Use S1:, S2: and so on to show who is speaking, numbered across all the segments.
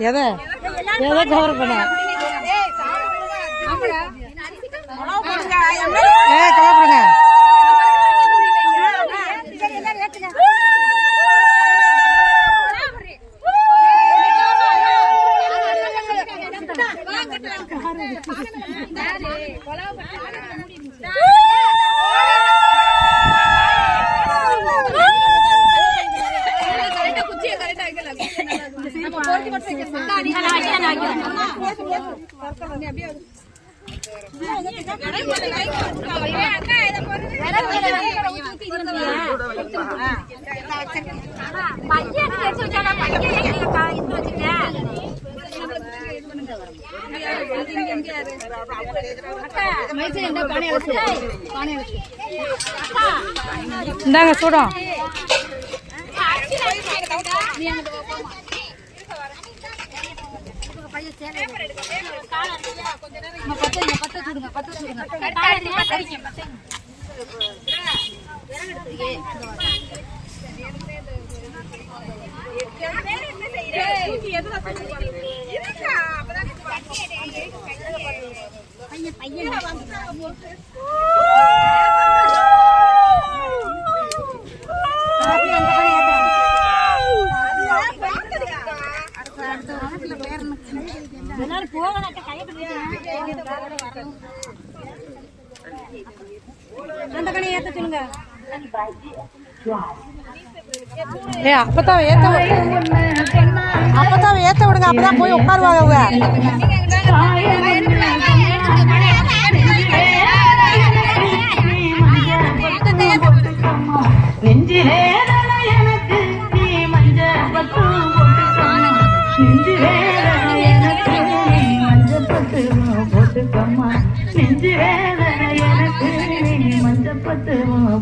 S1: எதை எதை கவர் பண்ண கலப்புடுங்க. இந்தாங்க சூடம். அப்பதான் ஏத்த விடுங்க, அப்பதான் போய் உட்காருவாங்க.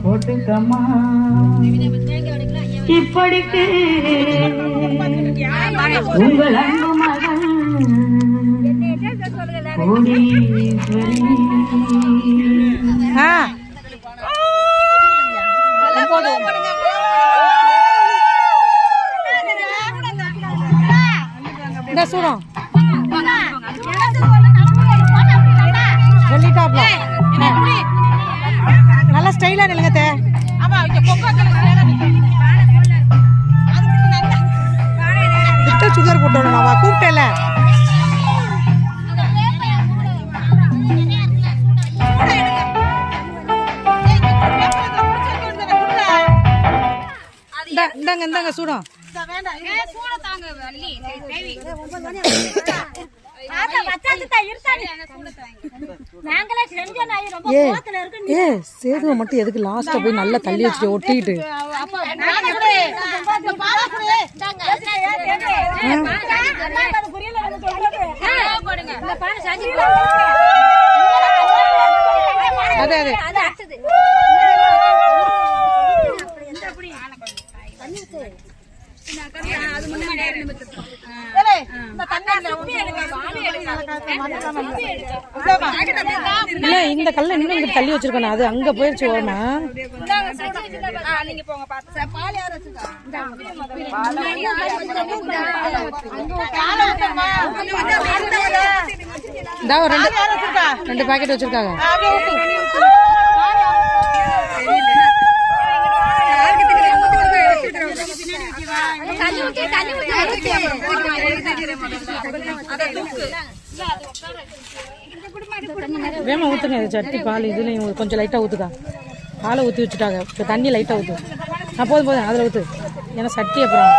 S2: போட்டுக்கம்மா இப்படிக்கு உங்கள் அன்பு மகன் கோடீஸ்வரி.
S1: இந்த சூடம் சொல்லிட்டாப்ல நல்லா ஸ்டைலா நிலுங்கத்தே. சுகர் போட்டு கூப்பிட்டேல. இந்தாங்க இந்தாங்க சூடம். சேதுவை மட்டும் எதுக்கு லாஸ்டா போய் நல்லா தள்ளி வச்சுட்டு ஒட்டிக்கிட்டு அதே அதே இல்ல இந்த கல்ல இன்னும் தள்ளி வச்சிருக்கேன். அது அங்க போயிடுச்சு ஓரமா. ரெண்டு பாக்கெட் வச்சிருக்காங்க. வேமா ஊத்துங்க சட்டி பால். இதுல கொஞ்சம் லைட்டா ஊத்துக்கா. பாலை ஊற்றி வச்சுட்டாங்க. இப்போ தண்ணி லைட்டா ஊத்து. போதும் போதும் அதில் ஊத்து. ஏன்னா சட்டி அப்புறம்